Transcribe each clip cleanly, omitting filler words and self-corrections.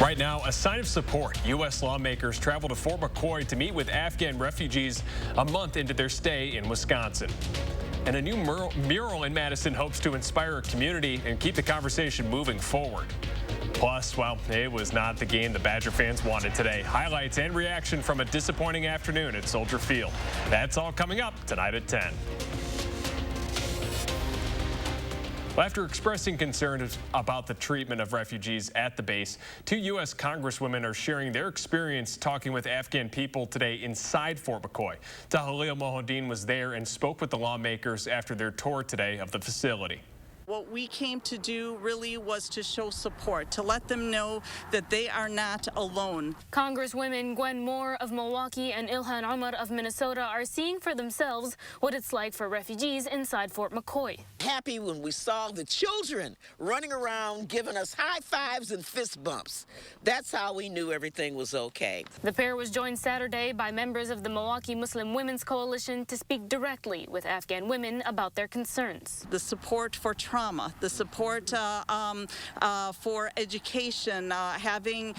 Right now, a sign of support. U.S. lawmakers travel to Fort McCoy to meet with Afghan refugees a month into their stay in Wisconsin. And a new mural in Madison hopes to inspire a community and keep the conversation moving forward. Plus, well, it was not the game the Badger fans wanted today. Highlights and reaction from a disappointing afternoon at Soldier Field. That's all coming up tonight at 10. Well, after expressing concerns about the treatment of refugees at the base, two U.S. congresswomen are sharing their experience talking with Afghan people today inside Fort McCoy. Tahalil Mohadeen was there and spoke with the lawmakers after their tour today of the facility. What we came to do really was to show support, to let them know that they are not alone. Congresswomen Gwen Moore of Milwaukee and Ilhan Omar of Minnesota are seeing for themselves what it's like for refugees inside Fort McCoy. Happy when we saw the children running around giving us high fives and fist bumps. That's how we knew everything was okay. The pair was joined Saturday by members of the Milwaukee Muslim Women's Coalition to speak directly with Afghan women about their concerns. The support for trauma, the support for education, having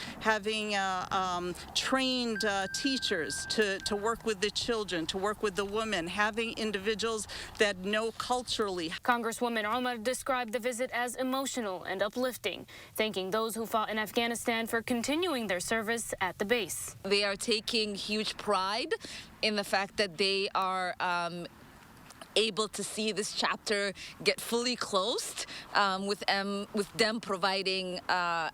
trained teachers to work with the children, to work with the women, having individuals that know culturally. Congresswoman Omar described the visit as emotional and uplifting, thanking those who fought in Afghanistan for continuing their service at the base. They are taking huge pride in the fact that they are able to see this chapter get fully closed, with them providing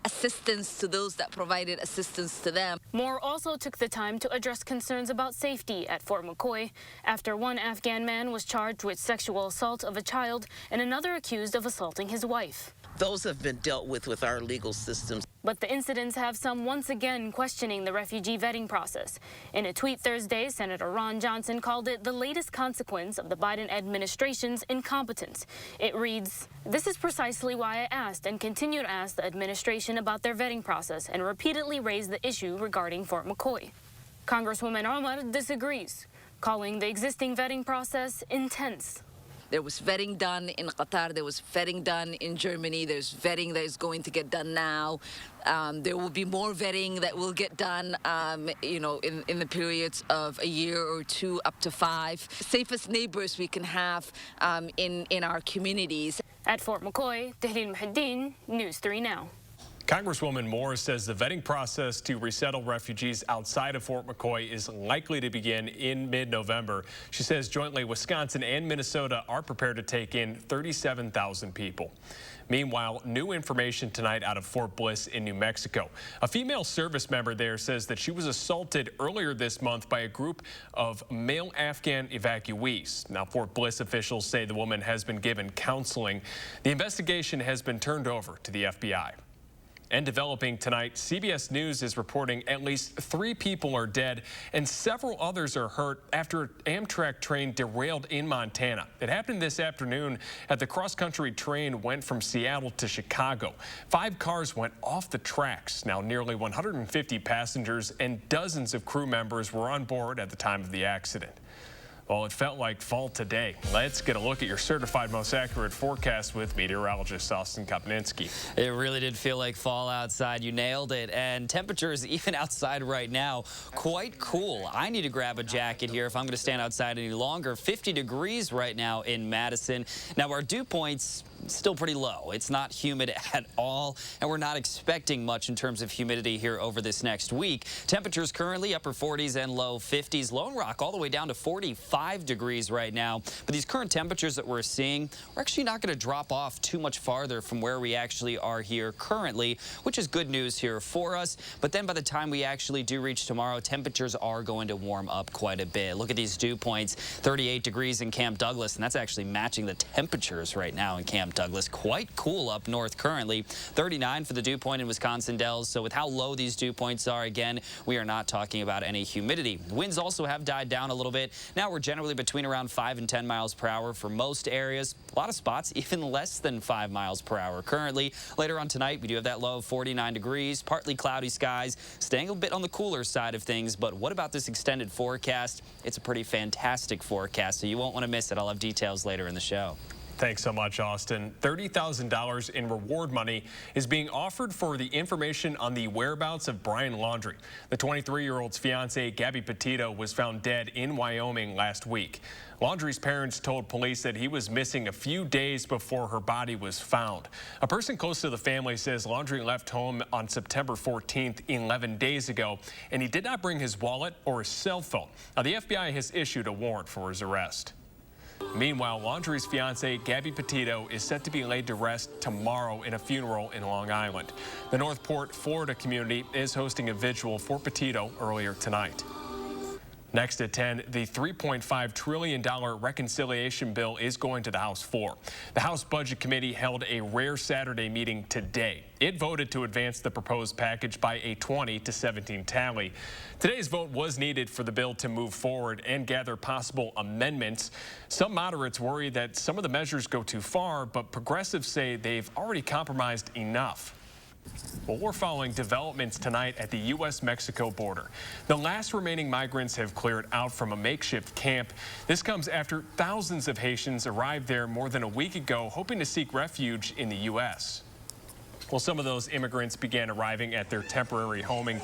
assistance to those that provided assistance to them. Moore also took the time to address concerns about safety at Fort McCoy after one Afghan man was charged with sexual assault of a child and another accused of assaulting his wife. Those have been dealt with our legal systems. But the incidents have some once again questioning the refugee vetting process. In a tweet Thursday, Senator Ron Johnson called it the latest consequence of the Biden administration's incompetence. It reads, "This is precisely why I asked and continue to ask the administration about their vetting process and repeatedly raised the issue regarding Fort McCoy." Congresswoman Omar disagrees, calling the existing vetting process intense. There was vetting done in Qatar. There was vetting done in Germany. There's vetting that is going to get done now. There will be more vetting that will get done, in the periods of a year or two, up to 5. Safest neighbors we can have in our communities. At Fort McCoy, Tahlil Mohadeen, News 3 Now. Congresswoman Moore says the vetting process to resettle refugees outside of Fort McCoy is likely to begin in mid-November. She says jointly Wisconsin and Minnesota are prepared to take in 37,000 people. Meanwhile, new information tonight out of Fort Bliss in New Mexico. A female service member there says that she was assaulted earlier this month by a group of male Afghan evacuees. Now, Fort Bliss officials say the woman has been given counseling. The investigation has been turned over to the FBI. And developing tonight, CBS News is reporting at least 3 people are dead and several others are hurt after an Amtrak train derailed in Montana. It happened this afternoon as the cross-country train went from Seattle to Chicago. 5 cars went off the tracks. Now, nearly 150 passengers and dozens of crew members were on board at the time of the accident. Well, it felt like fall today. Let's get a look at your certified most accurate forecast with meteorologist Austin Kopninski. It really did feel like fall outside. You nailed it. And temperatures even outside right now, quite cool. I need to grab a jacket here if I'm going to stand outside any longer. 50 degrees right now in Madison. Now, our dew points still pretty low. It's not humid at all, and we're not expecting much in terms of humidity here over this next week. Temperatures currently upper 40s and low 50s. Lone Rock all the way down to 45 degrees right now. But these current temperatures that we're seeing, we're actually not going to drop off too much farther from where we actually are here currently, which is good news here for us. But then by the time we actually do reach tomorrow, temperatures are going to warm up quite a bit. Look at these dew points, 38 degrees in Camp Douglas, and that's actually matching the temperatures right now in Camp Douglas. Quite cool up north currently. 39 for the dew point in Wisconsin Dells. So with how low these dew points are, again, we are not talking about any humidity. Winds also have died down a little bit. Now we're generally between around 5 and 10 miles per hour for most areas. A lot of spots even less than 5 miles per hour currently. Later on tonight, we do have that low of 49 degrees, partly cloudy skies, staying a bit on the cooler side of things. But what about this extended forecast? It's a pretty fantastic forecast, so you won't want to miss it. I'll have details later in the show. Thanks so much, Austin. $30,000 in reward money is being offered for the information on the whereabouts of Brian Laundrie. The 23-year-old's fiancée, Gabby Petito, was found dead in Wyoming last week. Laundrie's parents told police that he was missing a few days before her body was found. A person close to the family says Laundrie left home on September 14th, 11 days ago, and he did not bring his wallet or his cell phone. Now, the FBI has issued a warrant for his arrest. Meanwhile, Laundrie's fiancée, Gabby Petito, is set to be laid to rest tomorrow in a funeral in Long Island. The Northport, Florida community is hosting a vigil for Petito earlier tonight. Next at 10, the $3.5 trillion reconciliation bill is going to the House floor. The House Budget Committee held a rare Saturday meeting today. It voted to advance the proposed package by a 20-17 tally. Today's vote was needed for the bill to move forward and gather possible amendments. Some moderates worry that some of the measures go too far, but progressives say they've already compromised enough. Well, we're following developments tonight at the U.S.-Mexico border. The last remaining migrants have cleared out from a makeshift camp. This comes after thousands of Haitians arrived there more than a week ago, hoping to seek refuge in the U.S. Well, some of those immigrants began arriving at their temporary homing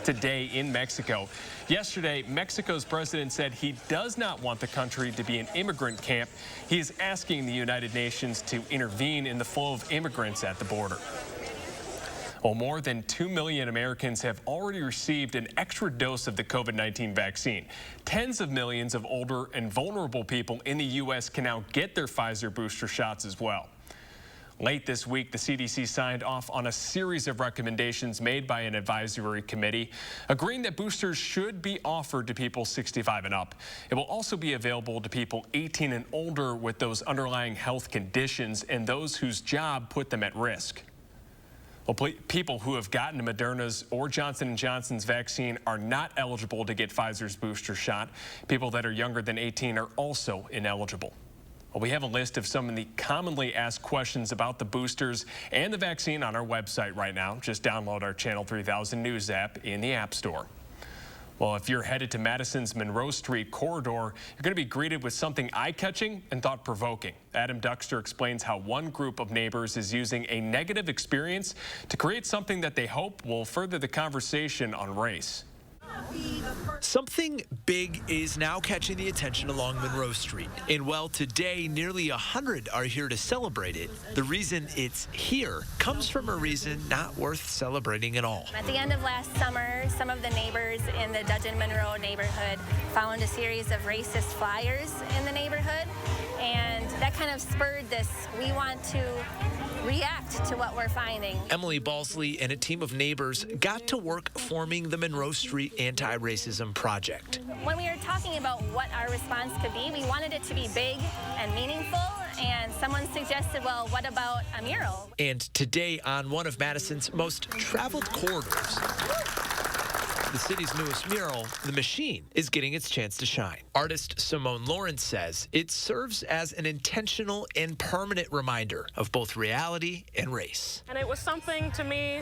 today in Mexico. Yesterday, Mexico's president said he does not want the country to be an immigrant camp. He is asking the United Nations to intervene in the flow of immigrants at the border. Well, more than 2 million Americans have already received an extra dose of the COVID-19 vaccine. Tens of millions of older and vulnerable people in the U.S. can now get their Pfizer booster shots as well. Late this week, the CDC signed off on a series of recommendations made by an advisory committee, agreeing that boosters should be offered to people 65 and up. It will also be available to people 18 and older with those underlying health conditions and those whose job put them at risk. Well, people who have gotten Moderna's or Johnson & Johnson's vaccine are not eligible to get Pfizer's booster shot. People that are younger than 18 are also ineligible. Well, we have a list of some of the commonly asked questions about the boosters and the vaccine on our website right now. Just download our Channel 3000 News app in the App Store. Well, if you're headed to Madison's Monroe Street corridor, you're going to be greeted with something eye-catching and thought-provoking. Adam Duxter explains how one group of neighbors is using a negative experience to create something that they hope will further the conversation on race. Something big is now catching the attention along Monroe Street. And while today nearly 100 are here to celebrate it, the reason it's here comes from a reason not worth celebrating at all. At the end of last summer, some of the neighbors in the Dudgeon Monroe neighborhood found a series of racist flyers in the neighborhood, and that kind of spurred this, we want to react to what we're finding. Emily Balsley and a team of neighbors got to work forming the Monroe Street Anti-Racism Project. When we were talking about what our response could be, we wanted it to be big and meaningful, and someone suggested, well, what about a mural? And today, on one of Madison's most traveled corridors, the city's newest mural, The Machine, is getting its chance to shine. Artist Simone Lawrence says it serves as an intentional and permanent reminder of both reality and race. And it was something to me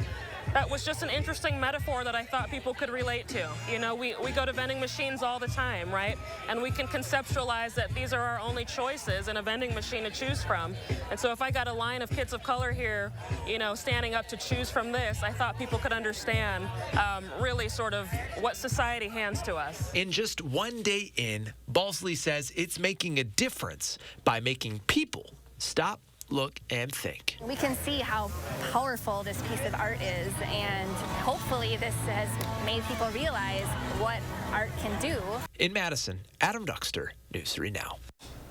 that was just an interesting metaphor that I thought people could relate to. You know, we go to vending machines all the time, right? And we can conceptualize that these are our only choices in a vending machine to choose from. And so if I got a line of kids of color here, you know, standing up to choose from this, I thought people could understand really sort of what society hands to us. In just one day in, Balsley says it's making a difference by making people stop, look, and think. We can see how powerful this piece of art is, and hopefully this has made people realize what art can do. In Madison, Adam Duxter, News 3 Now.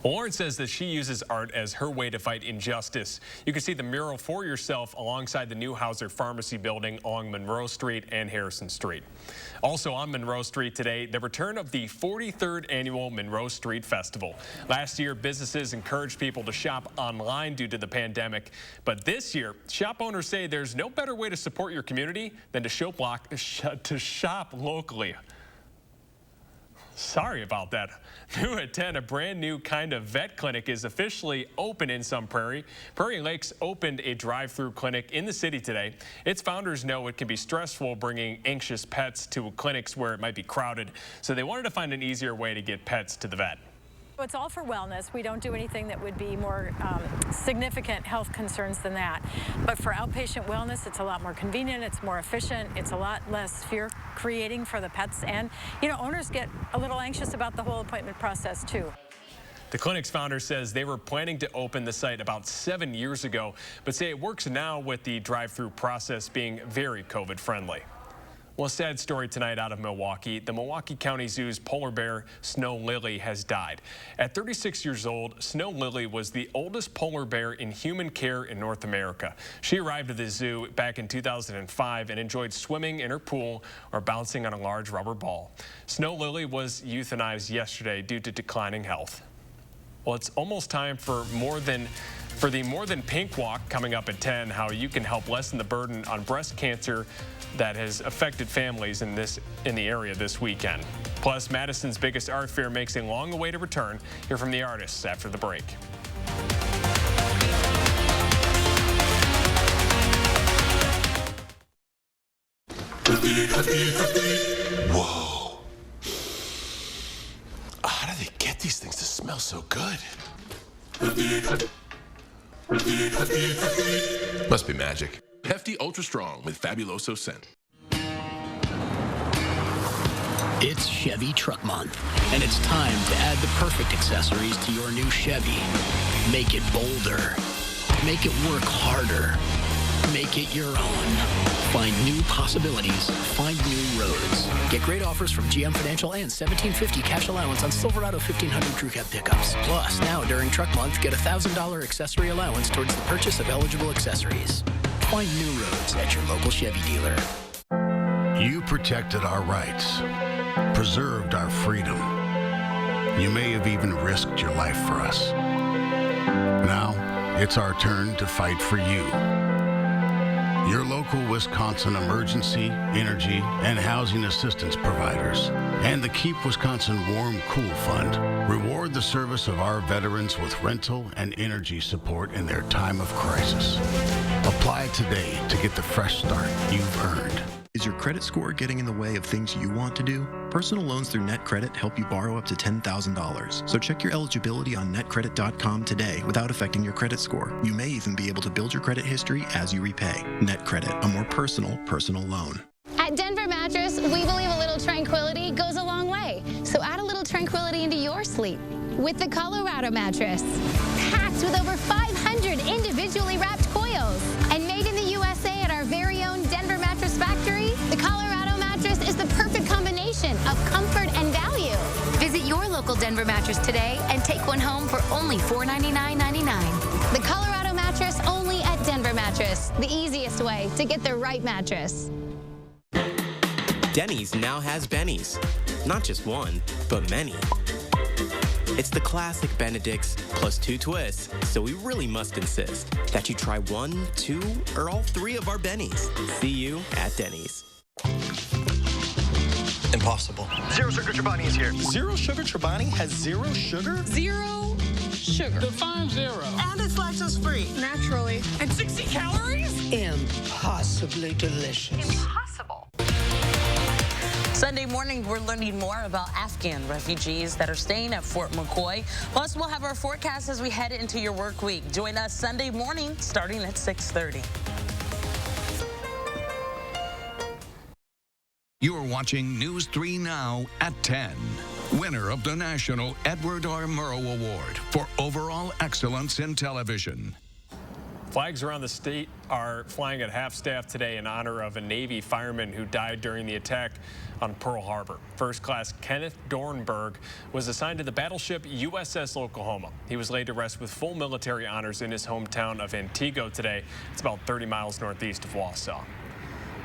Lauren says that she uses art as her way to fight injustice. You can see the mural for yourself alongside the new Hauser Pharmacy building along Monroe Street and Harrison Street. Also on Monroe Street today, the return of the 43rd annual Monroe Street Festival. Last year, businesses encouraged people to shop online due to the pandemic. But this year, shop owners say there's no better way to support your community than to shop locally. Sorry about that. New at 10, a brand new kind of vet clinic is officially open in Sun Prairie. Prairie Lakes opened a drive-through clinic in the city today. Its founders know it can be stressful bringing anxious pets to clinics where it might be crowded, so they wanted to find an easier way to get pets to the vet. It's all for wellness. We don't do anything that would be more significant health concerns than that. But for outpatient wellness, it's a lot more convenient, it's more efficient, it's a lot less fear creating for the pets. And, owners get a little anxious about the whole appointment process too. The clinic's founder says they were planning to open the site about 7 years ago, but say it works now with the drive-through process being very COVID-friendly. Well, a sad story tonight out of Milwaukee. The Milwaukee County Zoo's polar bear, Snow Lily, has died. At 36 years old, Snow Lily was the oldest polar bear in human care in North America. She arrived at the zoo back in 2005 and enjoyed swimming in her pool or bouncing on a large rubber ball. Snow Lily was euthanized yesterday due to declining health. Well, it's almost time for the More Than Pink Walk coming up at 10, how you can help lessen the burden on breast cancer that has affected families in the area this weekend. Plus, Madison's biggest art fair makes a long-awaited return. Hear from the artists after the break. Whoa. How do they get these things to smell so good? Must be magic. Hefty Ultra Strong with Fabuloso Scent. It's Chevy Truck Month, and it's time to add the perfect accessories to your new Chevy. Make it bolder. Make it work harder. Make it your own. Find new possibilities. Find new roads. Get great offers from GM Financial and $1,750 cash allowance on Silverado 1500 Crew Cab pickups. Plus, now during Truck Month, get a $1,000 accessory allowance towards the purchase of eligible accessories. Find new roads at your local Chevy dealer. You protected our rights, preserved our freedom. You may have even risked your life for us. Now, it's our turn to fight for you. Your local Wisconsin emergency, energy, and housing assistance providers, and the Keep Wisconsin Warm Cool Fund reward the service of our veterans with rental and energy support in their time of crisis. Apply today to get the fresh start you've earned. Is your credit score getting in the way of things you want to do? Personal loans through NetCredit help you borrow up to $10,000. So check your eligibility on netcredit.com today without affecting your credit score. You may even be able to build your credit history as you repay. NetCredit, a more personal loan. At Denver Mattress, we believe a little tranquility goes a long way. So add a little tranquility into your sleep with the Colorado mattress. Packed with over 500 individually wrapped coils and made in the USA at our very own Denver Mattress Factory, the Colorado mattress is the perfect combination of comfort and value. Visit your local Denver Mattress today and take one home for only $499.99. The Colorado mattress only at Denver Mattress, the easiest way to get the right mattress. Denny's now has Bennies. Not just one, but many. It's the classic Benedict's plus 2 twists, so we really must insist that you try 1, 2, or all 3 of our Bennies. See you at Denny's. Impossible. Zero Sugar Chobani is here. Zero Sugar Chobani has zero sugar? Zero sugar. Define zero. And it's lactose free. Naturally. And 60 calories? Impossibly delicious. Impossible. Sunday morning, we're learning more about Afghan refugees that are staying at Fort McCoy. Plus, we'll have our forecast as we head into your work week. Join us Sunday morning, starting at 6:30. You're watching News 3 Now at 10. Winner of the National Edward R. Murrow Award for Overall Excellence in Television. Flags around the state are flying at half-staff today in honor of a Navy fireman who died during the attack on Pearl Harbor. First Class Kenneth Dornberg was assigned to the battleship USS Oklahoma. He was laid to rest with full military honors in his hometown of Antigo today. It's about 30 miles northeast of Wausau.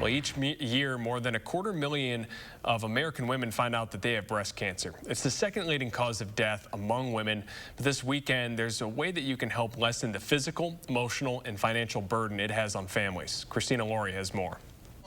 Well, each year, more than 250,000 of American women find out that they have breast cancer. It's the second leading cause of death among women. But this weekend, there's a way that you can help lessen the physical, emotional, and financial burden it has on families. Christina Laurie has more.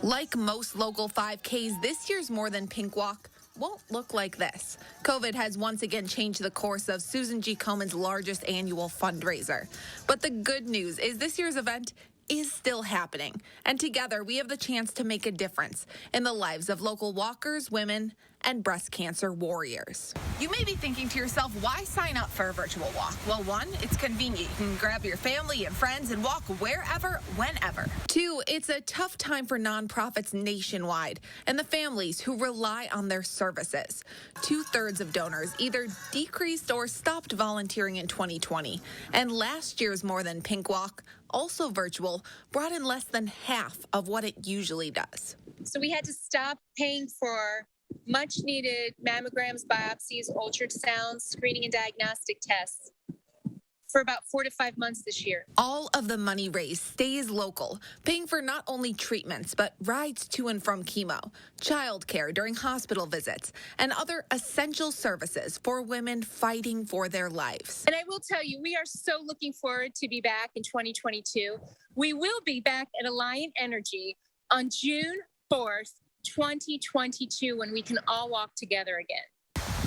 Like most local 5Ks, this year's More Than Pink Walk won't look like this. COVID has once again changed the course of Susan G. Komen's largest annual fundraiser. But the good news is this year's event is still happening. And together, we have the chance to make a difference in the lives of local walkers, women, and breast cancer warriors. You may be thinking to yourself, why sign up for a virtual walk? Well, one, it's convenient. You can grab your family and friends and walk wherever, whenever. Two, it's a tough time for nonprofits nationwide and the families who rely on their services. 2/3 of donors either decreased or stopped volunteering in 2020. And last year's More Than Pink Walk, also virtual, brought in less than half of what it usually does. So we had to stop paying for much needed mammograms, biopsies, ultrasounds, screening and diagnostic tests for about 4 to 5 months this year. All of the money raised stays local, paying for not only treatments, but rides to and from chemo, childcare during hospital visits, and other essential services for women fighting for their lives. And I will tell you, we are so looking forward to be back in 2022. We will be back at Alliant Energy on June 4th, 2022, when we can all walk together again.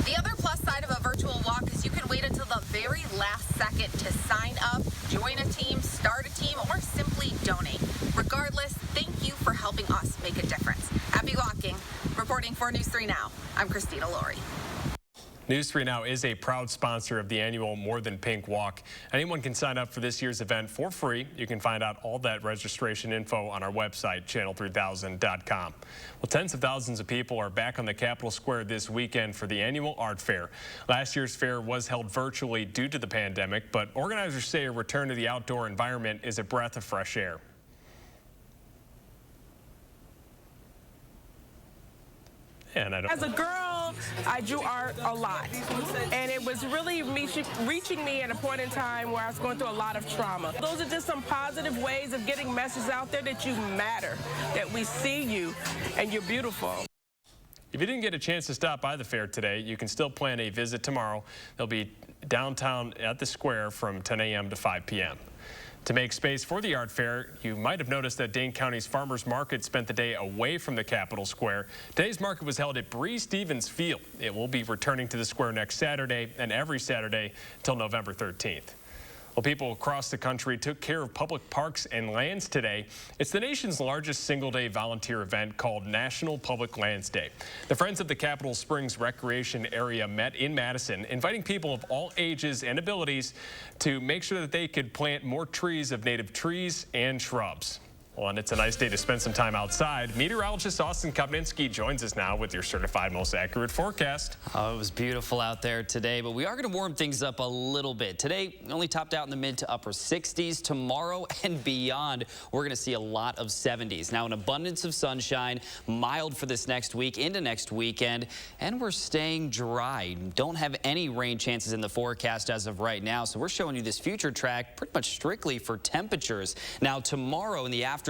The other plus side of a virtual walk is you can wait until the very last second to sign up, join a team, start a team, or simply donate. Regardless, thank you for helping us make a difference. Happy walking. Reporting for News 3 Now, I'm Christina Laurie. News 3 Now is a proud sponsor of the annual More Than Pink Walk. Anyone can sign up for this year's event for free. You can find out all that registration info on our website, channel3000.com. Well, tens of thousands of people are back on the Capitol Square this weekend for the annual art fair. Last year's fair was held virtually due to the pandemic, but organizers say a return to the outdoor environment is a breath of fresh air. As a girl, I drew art a lot, and it was really reaching me at a point in time where I was going through a lot of trauma. Those are just some positive ways of getting messages out there that you matter, that we see you, and you're beautiful. If you didn't get a chance to stop by the fair today, you can still plan a visit tomorrow. They'll be downtown at the square from 10 a.m. to 5 p.m. To make space for the art fair, you might have noticed that Dane County's Farmers Market spent the day away from the Capitol Square. Today's market was held at Bree Stevens Field. It will be returning to the square next Saturday and every Saturday until November 13th. Well, people across the country took care of public parks and lands today. It's the nation's largest single-day volunteer event called National Public Lands Day. The Friends of the Capitol Springs Recreation Area met in Madison, inviting people of all ages and abilities to make sure that they could plant more trees of native trees and shrubs. Well, and it's a nice day to spend some time outside. Meteorologist Austin Kopninski joins us now with your certified most accurate forecast. Oh, it was beautiful out there today, but we are going to warm things up a little bit. Today, only topped out in the mid to upper 60s. Tomorrow and beyond, we're going to see a lot of 70s. Now, an abundance of sunshine, mild for this next week into next weekend, and we're staying dry. Don't have any rain chances in the forecast as of right now, so we're showing you this future track pretty much strictly for temperatures. Now, tomorrow in the afternoon,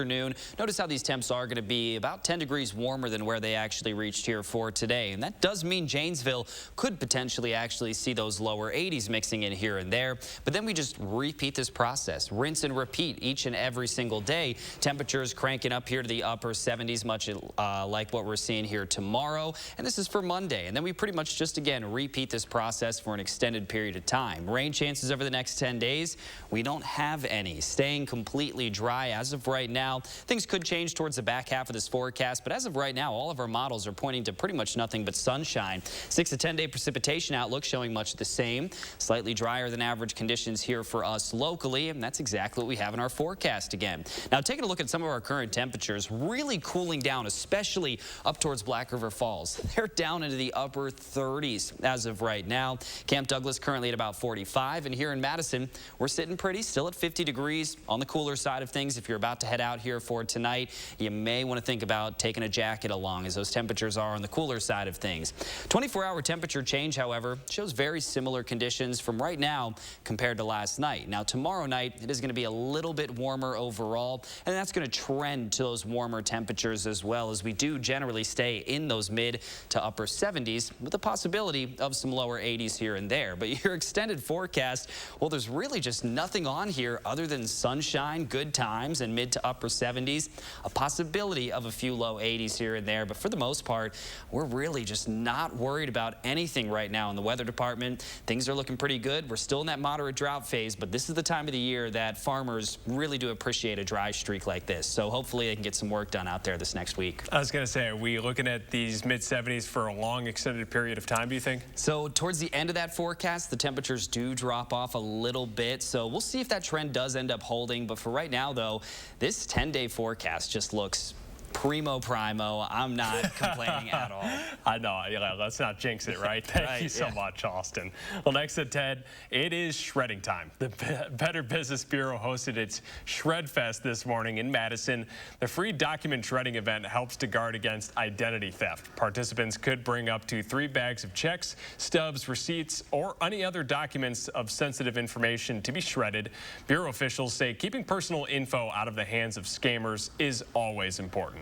notice how these temps are going to be about 10 degrees warmer than where they actually reached here for today. And that does mean Janesville could potentially actually see those lower 80s mixing in here and there. But then we just repeat this process, rinse and repeat each and every single day. Temperatures cranking up here to the upper 70s, much like what we're seeing here tomorrow. And this is for Monday. And then we pretty much just, again, repeat this process for an extended period of time. Rain chances over the next 10 days, we don't have any. Staying completely dry as of right now. Things could change towards the back half of this forecast, but as of right now, all of our models are pointing to pretty much nothing but sunshine. 6 to 10 day precipitation outlook showing much the same. Slightly drier than average conditions here for us locally, and that's exactly what we have in our forecast again. Now, taking a look at some of our current temperatures, really cooling down, especially up towards Black River Falls. They're down into the upper 30s as of right now. Camp Douglas currently at about 45, and here in Madison, we're sitting pretty, still at 50 degrees on the cooler side of things. If you're about to head out here for tonight, you may want to think about taking a jacket along as those temperatures are on the cooler side of things. 24-hour temperature change, however, shows very similar conditions from right now compared to last night. Now, tomorrow night, it is going to be a little bit warmer overall, and that's going to trend to those warmer temperatures as well, as we do generally stay in those mid to upper 70s with the possibility of some lower 80s here and there. But your extended forecast, well, there's really just nothing on here other than sunshine, good times, and mid to upper upper 70s. A possibility of a few low 80s here and there, but for the most part, we're really just not worried about anything right now in the weather department. Things are looking pretty good. We're still in that moderate drought phase, but this is the time of the year that farmers really do appreciate a dry streak like this. So hopefully they can get some work done out there this next week. I was going to say, are we looking at these mid-70s for a long extended period of time, do you think? So towards the end of that forecast, the temperatures do drop off a little bit. So we'll see if that trend does end up holding. But for right now, though, this 10-day forecast just looks primo. I'm not complaining at all. I know. Yeah, let's not jinx it, right? Thank you so much, Austin. Well, next at 10, it is shredding time. The Better Business Bureau hosted its Shred Fest this morning in Madison. The free document shredding event helps to guard against identity theft. Participants could bring up to 3 bags of checks, stubs, receipts, or any other documents of sensitive information to be shredded. Bureau officials say keeping personal info out of the hands of scammers is always important.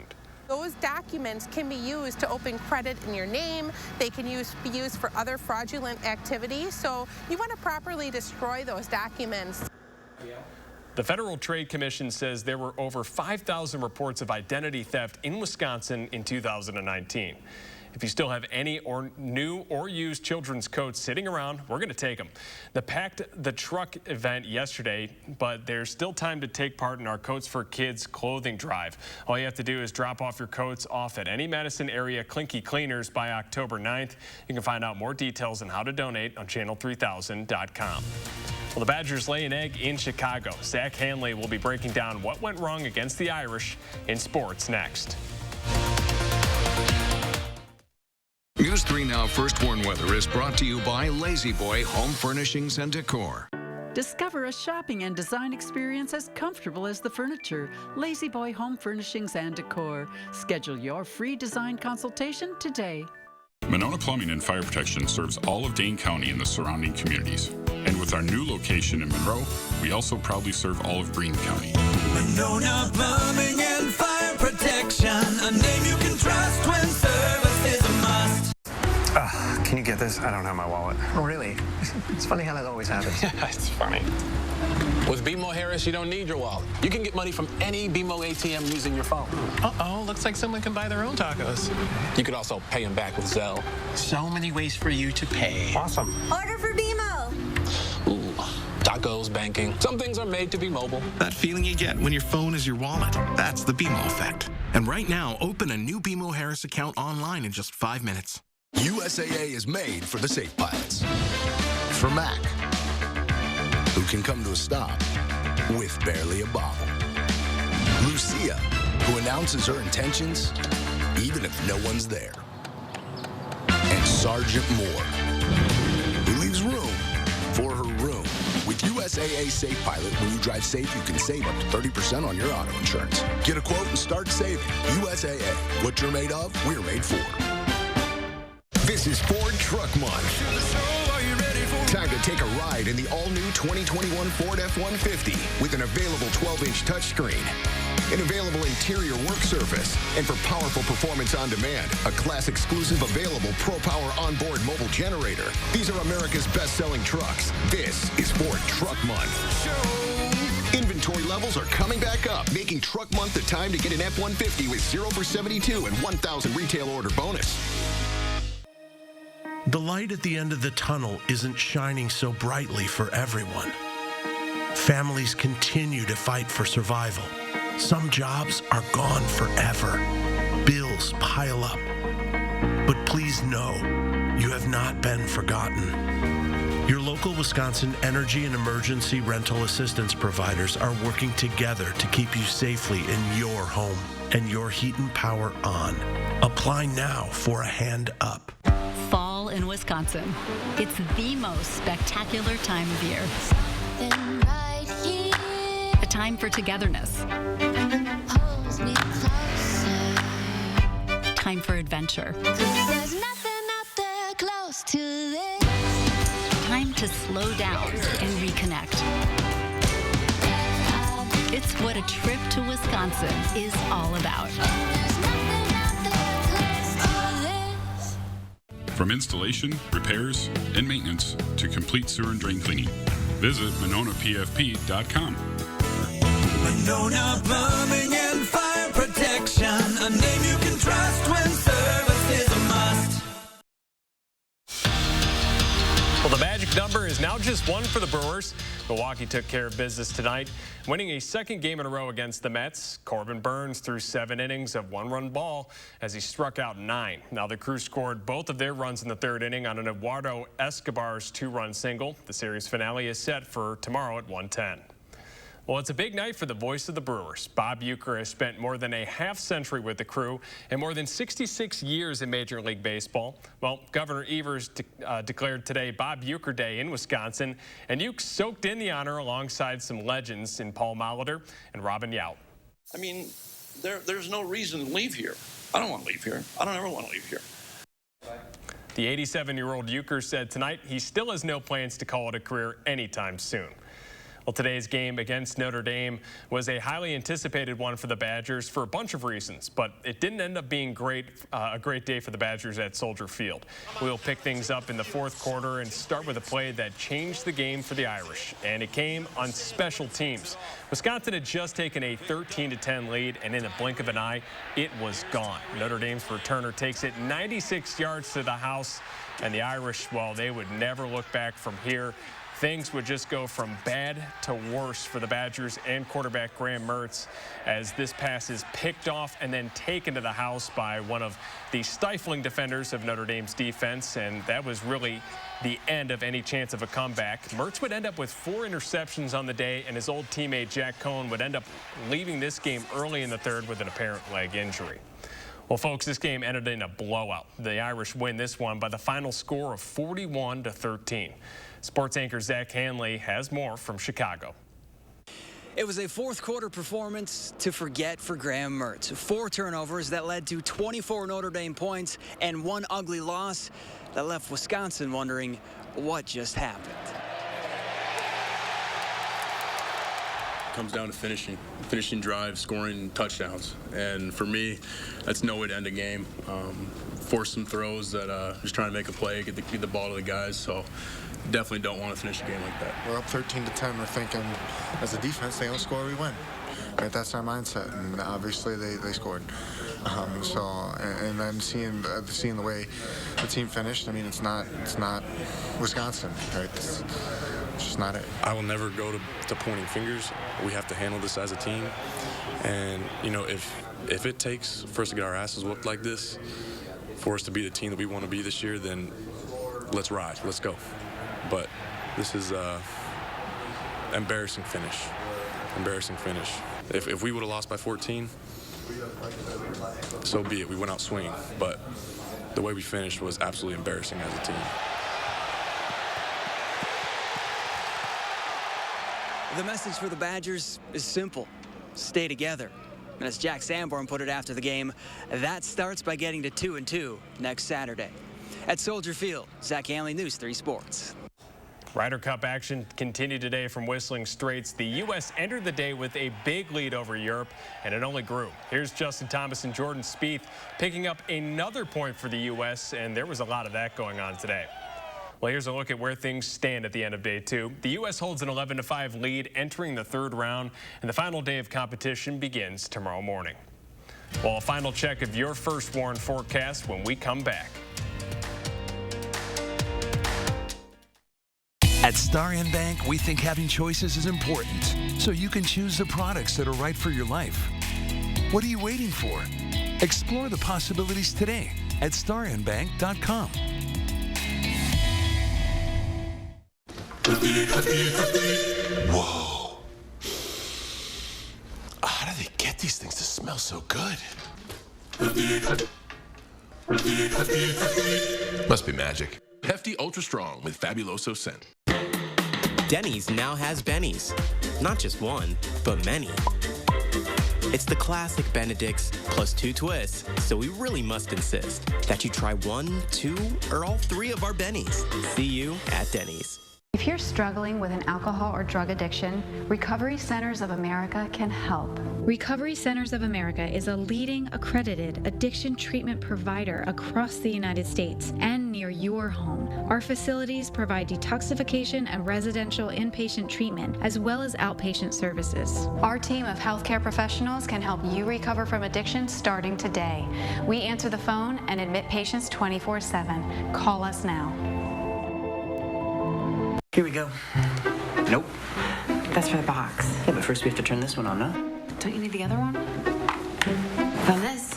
Those documents can be used to open credit in your name. They can be used for other fraudulent activities. So you want to properly destroy those documents. The Federal Trade Commission says there were over 5,000 reports of identity theft in Wisconsin in 2019. If you still have any new or used children's coats sitting around, we're going to take them. They packed the truck event yesterday, but there's still time to take part in our Coats for Kids clothing drive. All you have to do is drop off your coats off at any Madison area Clinky Cleaners by October 9th. You can find out more details on how to donate on channel3000.com. Well, the Badgers lay an egg in Chicago. Zach Hanley will be breaking down what went wrong against the Irish in sports next. News 3 Now First Warn Weather is brought to you by Lazy Boy Home Furnishings and Decor. Discover a shopping and design experience as comfortable as the furniture. Lazy Boy Home Furnishings and Decor. Schedule your free design consultation today. Monona Plumbing and Fire Protection serves all of Dane County and the surrounding communities. And with our new location in Monroe, we also proudly serve all of Greene County. Monona Plumbing and Fire Protection, a name you can trust when service is a must. Can you get this? I don't have my wallet. Oh, really? It's funny how that always happens. Yeah, it's funny. With BMO Harris, you don't need your wallet. You can get money from any BMO ATM using your phone. Uh-oh, looks like someone can buy their own tacos. You could also pay them back with Zelle. So many ways for you to pay. Awesome. Order for BMO. Ooh, tacos, banking. Some things are made to be mobile. That feeling you get when your phone is your wallet. That's the BMO effect. And right now, open a new BMO Harris account online in just 5 minutes. USAA is made for the safe pilots. For Mac, who can come to a stop with barely a bobble. Lucia, who announces her intentions even if no one's there. And Sergeant Moore, who leaves room for her room. With USAA Safe Pilot, when you drive safe, you can save up to 30% on your auto insurance. Get a quote and start saving. USAA, what you're made of, we're made for. This is Ford Truck Month. Time to take a ride in the all-new 2021 Ford F-150 with an available 12-inch touchscreen, an available interior work surface, and for powerful performance on demand, a class-exclusive available Pro-Power onboard mobile generator. These are America's best-selling trucks. This is Ford Truck Month. Inventory levels are coming back up, making Truck Month the time to get an F-150 with 0 for 72 and 1,000 retail order bonus. The light at the end of the tunnel isn't shining so brightly for everyone. Families continue to fight for survival. Some jobs are gone forever. Bills pile up. But please know, you have not been forgotten. Your local Wisconsin energy and emergency rental assistance providers are working together to keep you safely in your home and your heat and power on. Apply now for a hand up. Fall in Wisconsin. It's the most spectacular time of year. A time for togetherness. Time for adventure. There's nothing out there close to this. Time to slow down and reconnect. It's what a trip to Wisconsin is all about. From installation, repairs, and maintenance to complete sewer and drain cleaning, visit MononaPFP.com. Nona Plumbing and Fire Protection, a name you can trust when service is a must. Well, the magic number is now just 1 for the Brewers. Milwaukee took care of business tonight, winning a second game in a row against the Mets. Corbin Burns threw 7 innings of 1-run ball as he struck out 9. Now the Crew scored both of their runs in the 3rd inning on an Eduardo Escobar's 2-run single. The series finale is set for tomorrow at 1:10. Well, it's a big night for the voice of the Brewers. Bob Uecker has spent more than a half-century with the Crew and more than 66 years in Major League Baseball. Well, Governor Evers declared today Bob Uecker Day in Wisconsin, and Uecker soaked in the honor alongside some legends in Paul Molitor and Robin Yount. I mean, there's no reason to leave here. I don't want to leave here. I don't ever want to leave here. The 87-year-old Uecker said tonight he still has no plans to call it a career anytime soon. Well, today's game against Notre Dame was a highly anticipated one for the Badgers for a bunch of reasons, but it didn't end up being a great day for the Badgers at Soldier Field. We'll pick things up in the 4th quarter and start with a play that changed the game for the Irish, and it came on special teams. Wisconsin had just taken a 13-10 lead, and in the blink of an eye, it was gone. Notre Dame's returner takes it 96 yards to the house, and the Irish, well, they would never look back from here. Things would just go from bad to worse for the Badgers and quarterback Graham Mertz as this pass is picked off and then taken to the house by one of the stifling defenders of Notre Dame's defense, and that was really the end of any chance of a comeback. Mertz would end up with 4 interceptions on the day, and his old teammate Jack Cohn would end up leaving this game early in the 3rd with an apparent leg injury. Well, folks, this game ended in a blowout. The Irish win this one by the final score of 41-13. Sports anchor Zach Hanley has more from Chicago. It was a 4th quarter performance to forget for Graham Mertz. 4 turnovers that led to 24 Notre Dame points and 1 ugly loss that left Wisconsin wondering what just happened. Comes down to finishing drives, scoring touchdowns, and for me, that's no way to end a game. Force some throws that just trying to make a play, get the ball to the guys. So definitely don't want to finish a game like that. We're up 13-10. We're thinking, as a defense, they don't score, we win. Right, that's our mindset, and obviously they scored. And then seeing the way the team finished, I mean, it's not Wisconsin, right? It's just not it. I will never go to pointing fingers. We have to handle this as a team, and you know, if it takes for us to get our asses whooped like this, for us to be the team that we want to be this year, then let's ride, let's go. But this is embarrassing finish. Embarrassing finish. If we would have lost by 14, so be it. We went out swinging. But the way we finished was absolutely embarrassing as a team. The message for the Badgers is simple. Stay together. And as Jack Sanborn put it after the game, that starts by getting to 2-2 next Saturday. At Soldier Field, Zach Hanley, News 3 Sports. Ryder Cup action continued today from Whistling Straits. The U.S. entered the day with a big lead over Europe, and it only grew. Here's Justin Thomas and Jordan Spieth picking up another point for the U.S., and there was a lot of that going on today. Well, here's a look at where things stand at the end of day 2. The U.S. holds an 11-5 lead entering the 3rd round, and the final day of competition begins tomorrow morning. Well, a final check of your first warn forecast when we come back. At Star End Bank, we think having choices is important, so you can choose the products that are right for your life. What are you waiting for? Explore the possibilities today at starendbank.com. Whoa. How do they get these things to smell so good? Must be magic. Hefty Ultra Strong with Fabuloso scent. Denny's now has Bennies. Not just 1, but many. It's the classic Benedict's plus 2 twists, so we really must insist that you try 1, 2, or all 3 of our Bennies. See you at Denny's. If you're struggling with an alcohol or drug addiction, Recovery Centers of America can help. Recovery Centers of America is a leading accredited addiction treatment provider across the United States and near your home. Our facilities provide detoxification and residential inpatient treatment, as well as outpatient services. Our team of healthcare professionals can help you recover from addiction starting today. We answer the phone and admit patients 24/7. Call us now. Here we go. Nope. That's for the box. Yeah, but first we have to turn this one on, no? Don't you need the other one? Found this.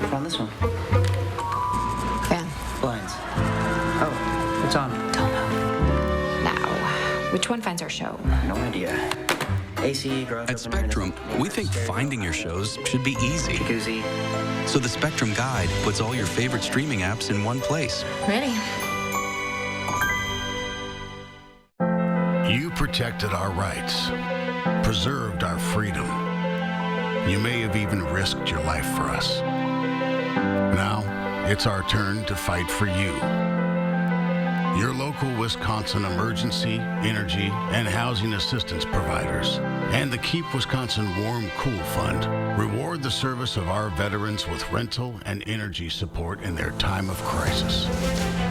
Found this one. Fan. Blinds. Oh, it's on. Don't know. Now, which one finds our show? No idea. AC, garage. At Spectrum, we think finding your shows should be easy. Jacuzzi. So the Spectrum Guide puts all your favorite streaming apps in one place. Ready. You protected our rights, preserved our freedom. You may have even risked your life for us. Now, it's our turn to fight for you. Your local Wisconsin emergency, energy, and housing assistance providers and the Keep Wisconsin Warm Cool Fund reward the service of our veterans with rental and energy support in their time of crisis.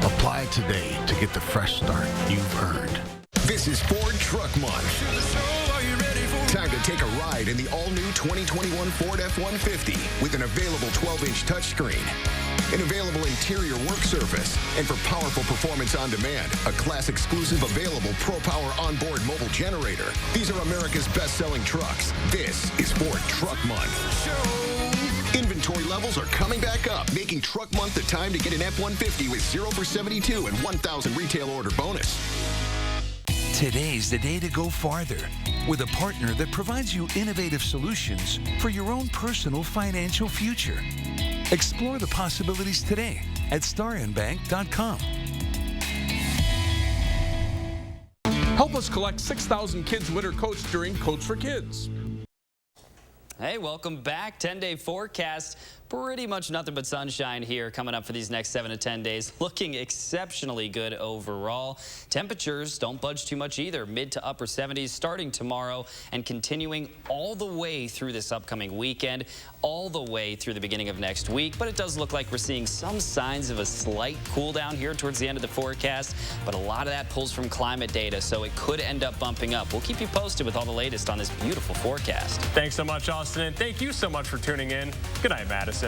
Apply today to get the fresh start you've earned. This is Ford Truck Month. Time to take a ride in the all-new 2021 Ford F-150 with an available 12-inch touchscreen, an available interior work surface, and for powerful performance on demand, a class-exclusive available Pro-Power onboard mobile generator. These are America's best-selling trucks. This is Ford Truck Month. Inventory levels are coming back up, making Truck Month the time to get an F-150 with 0 for 72 and 1,000 retail order bonus. Today's the day to go farther with a partner that provides you innovative solutions for your own personal financial future. Explore the possibilities today at StarInBank.com. Help us collect 6,000 kids' winter coats during Coats for Kids. Hey, welcome back. 10-day forecast. Pretty much nothing but sunshine here coming up for these next 7 to 10 days. Looking exceptionally good overall. Temperatures don't budge too much either. Mid to upper 70s starting tomorrow and continuing all the way through this upcoming weekend, all the way through the beginning of next week. But it does look like we're seeing some signs of a slight cool down here towards the end of the forecast. But a lot of that pulls from climate data, so it could end up bumping up. We'll keep you posted with all the latest on this beautiful forecast. Thanks so much, Austin, and thank you so much for tuning in. Good night, Madison.